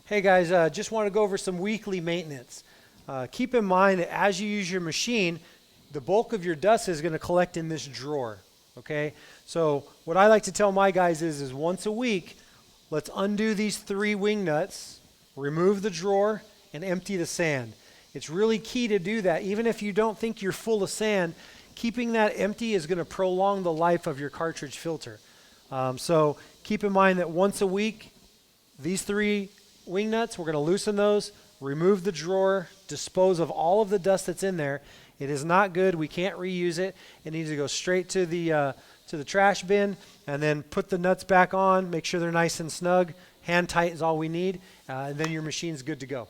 Hey guys, just want to go over some weekly maintenance. Keep in mind that as you use your machine, the bulk of your dust is going to collect in this drawer. Okay, so what I like to tell my guys is once a week, let's undo these 3 wing nuts, remove the drawer, and empty the sand. It's really key to do that. Even if you don't think you're full of sand, keeping that empty is going to prolong the life of your cartridge filter. So keep in mind that once a week, these 3 wing nuts, we're going to loosen those, remove the drawer, dispose of all of the dust that's in there. It is not good. We can't reuse it. It needs to go straight to the trash bin, and then put the nuts back on, make sure they're nice and snug. Hand tight is all we need, and then your machine's good to go.